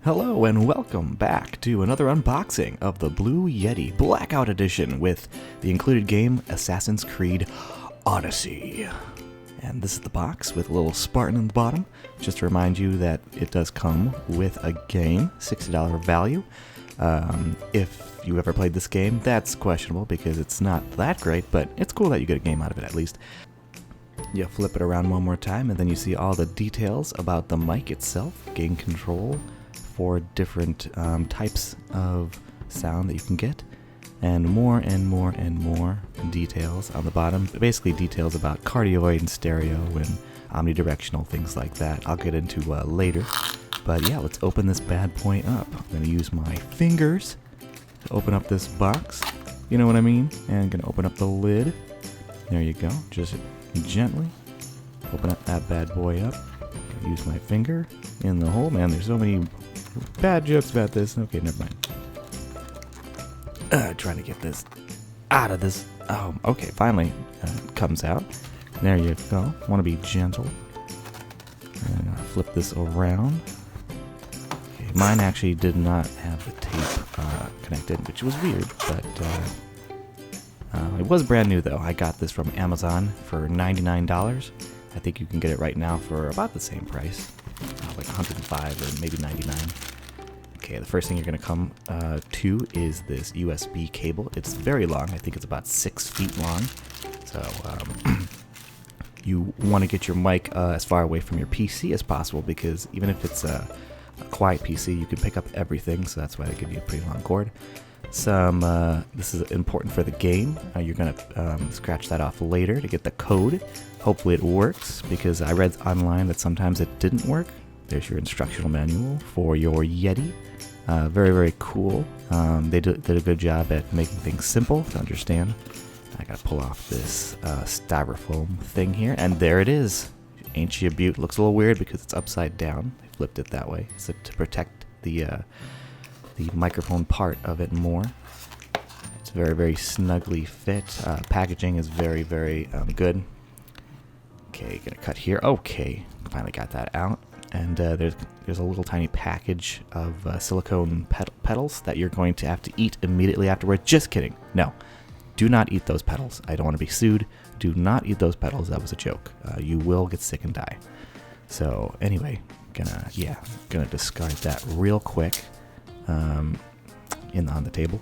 Hello and welcome back to another unboxing of the Blue Yeti Blackout Edition with the included game Assassin's Creed Odyssey. And this is the box with a little Spartan in the bottom. Just to remind you that it does come with a game, $60 value. If you ever played this game, that's questionable because it's not that great, but it's cool that you get a game out of it at least. You flip it around one more time and then you see all the details about the mic itself, gain control, 4 different types of sound that you can get, and more and more and more details on the bottom. Basically details about cardioid and stereo and omnidirectional, things like that I'll get into later. But yeah, let's open this bad boy up. I'm going to use my fingers to open up this box, you know what I mean? And I'm going to open up the lid. There you go, just gently open up that bad boy up. Use my finger in the hole. Man, there's so many bad jokes about this. Okay, never mind. Trying to get this out of this. Oh, okay, finally it comes out. There you go. Want to be gentle. And flip this around. Okay, mine actually did not have the tape connected, which was weird, but it was brand new though. I got this from Amazon for $99. I think you can get it right now for about the same price, like 105 or maybe 99. Okay, the first thing you're going to come to is this USB cable. It's very long. I think it's about 6 feet long. So you want to get your mic as far away from your PC as possible, because even if it's a quiet PC, you can pick up everything. So that's why they give you a pretty long cord. This is important for the game. You're going to scratch that off later to get the code. Hopefully it works, because I read online that sometimes it didn't work. There's your instructional manual for your Yeti. Very, very cool. They did a good job at making things simple to understand. I gotta pull off this styrofoam thing here, and there it is. Ain't you a beaut? Looks a little weird because it's upside down. I flipped it that way, so to protect the microphone part of it more. It's very, very snugly fit. Packaging is very, very good. Okay, gonna cut here. Okay, finally got that out. And there's a little tiny package of silicone petals that you're going to have to eat immediately afterward. Just kidding. No, do not eat those petals. I don't want to be sued. Do not eat those petals. That was a joke. You will get sick and die. So anyway, gonna discard that real quick on the table.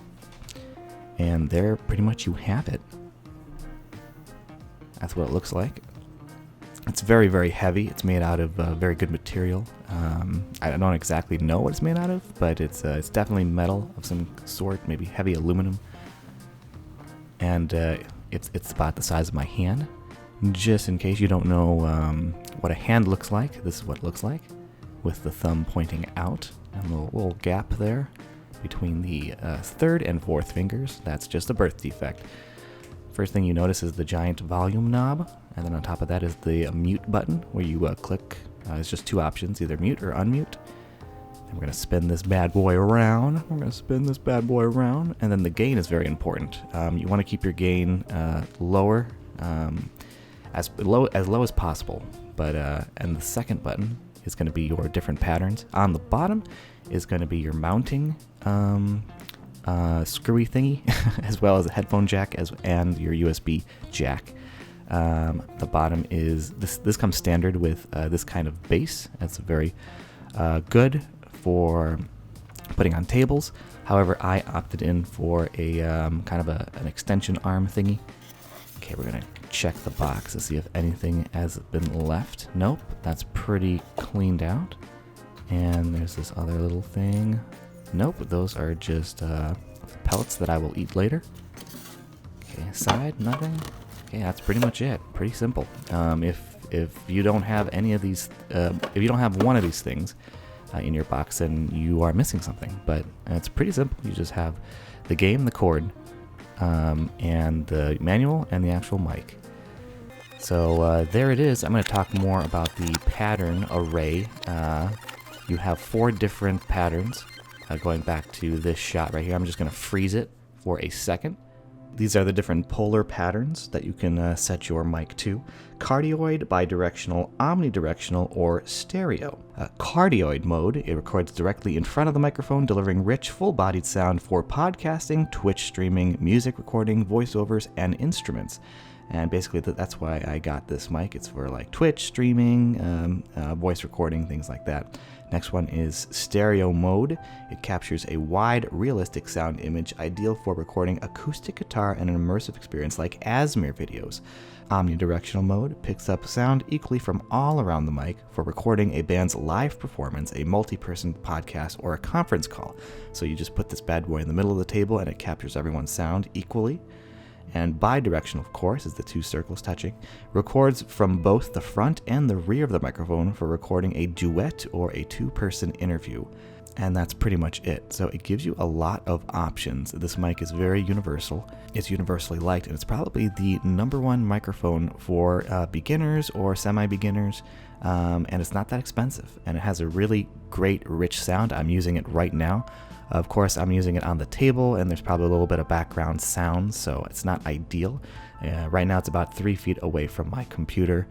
And there, pretty much you have it. That's what it looks like. It's very, very heavy. It's made out of very good material. I don't exactly know what it's made out of, but it's definitely metal of some sort, maybe heavy aluminum. And it's about the size of my hand. Just in case you don't know what a hand looks like, this is what it looks like, with the thumb pointing out and a little gap there between the 3rd and 4th fingers. That's just a birth defect. First thing you notice is the giant volume knob, and then on top of that is the mute button, where you click. It's just 2 options, either mute or unmute. And we're going to spin this bad boy around. And then the gain is very important. You want to keep your gain lower, as low as possible. But and the second button is going to be your different patterns. On the bottom is going to be your mounting screwy thingy, as well as a headphone jack and your USB jack. The bottom is this comes standard with this kind of base. That's very good for putting on tables. However, I opted in for a kind of an extension arm thingy. Okay, we're gonna check the box to see if anything has been left. Nope, that's pretty cleaned out. And there's this other little thing. Nope, those are just pellets that I will eat later. Okay, side, nothing. Okay, that's pretty much it. Pretty simple. If you don't have any of these, if you don't have one of these things in your box, then you are missing something. But it's pretty simple. You just have the game, the cord, and the manual, and the actual mic. So there it is. I'm going to talk more about the pattern array. You have 4 different patterns. Going back to this shot right here, I'm just going to freeze it for a second. These are the different polar patterns that you can set your mic to. Cardioid, bidirectional, omnidirectional, or stereo. Cardioid mode, it records directly in front of the microphone, delivering rich, full-bodied sound for podcasting, Twitch streaming, music recording, voiceovers, and instruments. And basically that's why I got this mic. It's for like Twitch streaming, voice recording, things like that. Next one is stereo mode. It captures a wide, realistic sound image, ideal for recording acoustic guitar and an immersive experience like ASMR videos. Omnidirectional mode picks up sound equally from all around the mic for recording a band's live performance, a multi-person podcast, or a conference call. So you just put this bad boy in the middle of the table and it captures everyone's sound equally. And bidirectional, of course, is the two circles touching, records from both the front and the rear of the microphone for recording a duet or a two-person interview. And that's pretty much it. So it gives you a lot of options. This mic is very universal. It's universally liked, and it's probably the #1 microphone for beginners or semi-beginners. And it's not that expensive. And it has a really great, rich sound. I'm using it right now. Of course, I'm using it on the table, and there's probably a little bit of background sound, so it's not ideal. Right now, it's about 3 feet away from my computer.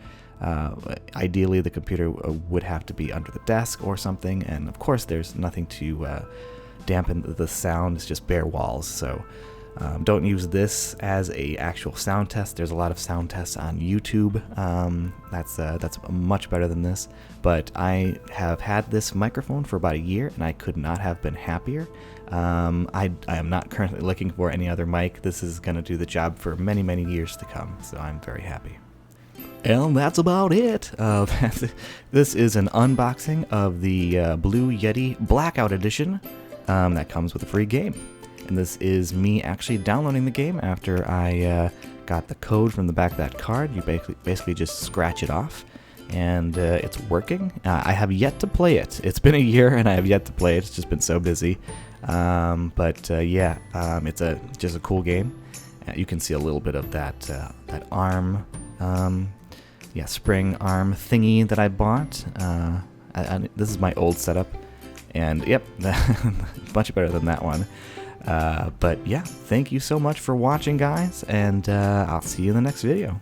Ideally, the computer would have to be under the desk or something, and of course, there's nothing to dampen the sound. It's just bare walls, so don't use this as a actual sound test. There's a lot of sound tests on YouTube. That's much better than this. But I have had this microphone for about a year, and I could not have been happier. I am not currently looking for any other mic. This is going to do the job for many, many years to come, so I'm very happy. And that's about it. This is an unboxing of the Blue Yeti Blackout Edition that comes with a free game. And this is me actually downloading the game after I got the code from the back of that card. You basically just scratch it off, and it's working. I have yet to play it. It's been a year, and I have yet to play it. It's just been so busy. It's just a cool game. You can see a little bit of that arm, spring arm thingy that I bought. This is my old setup, and yep, much better than that one. But yeah, thank you so much for watching, guys, and I'll see you in the next video.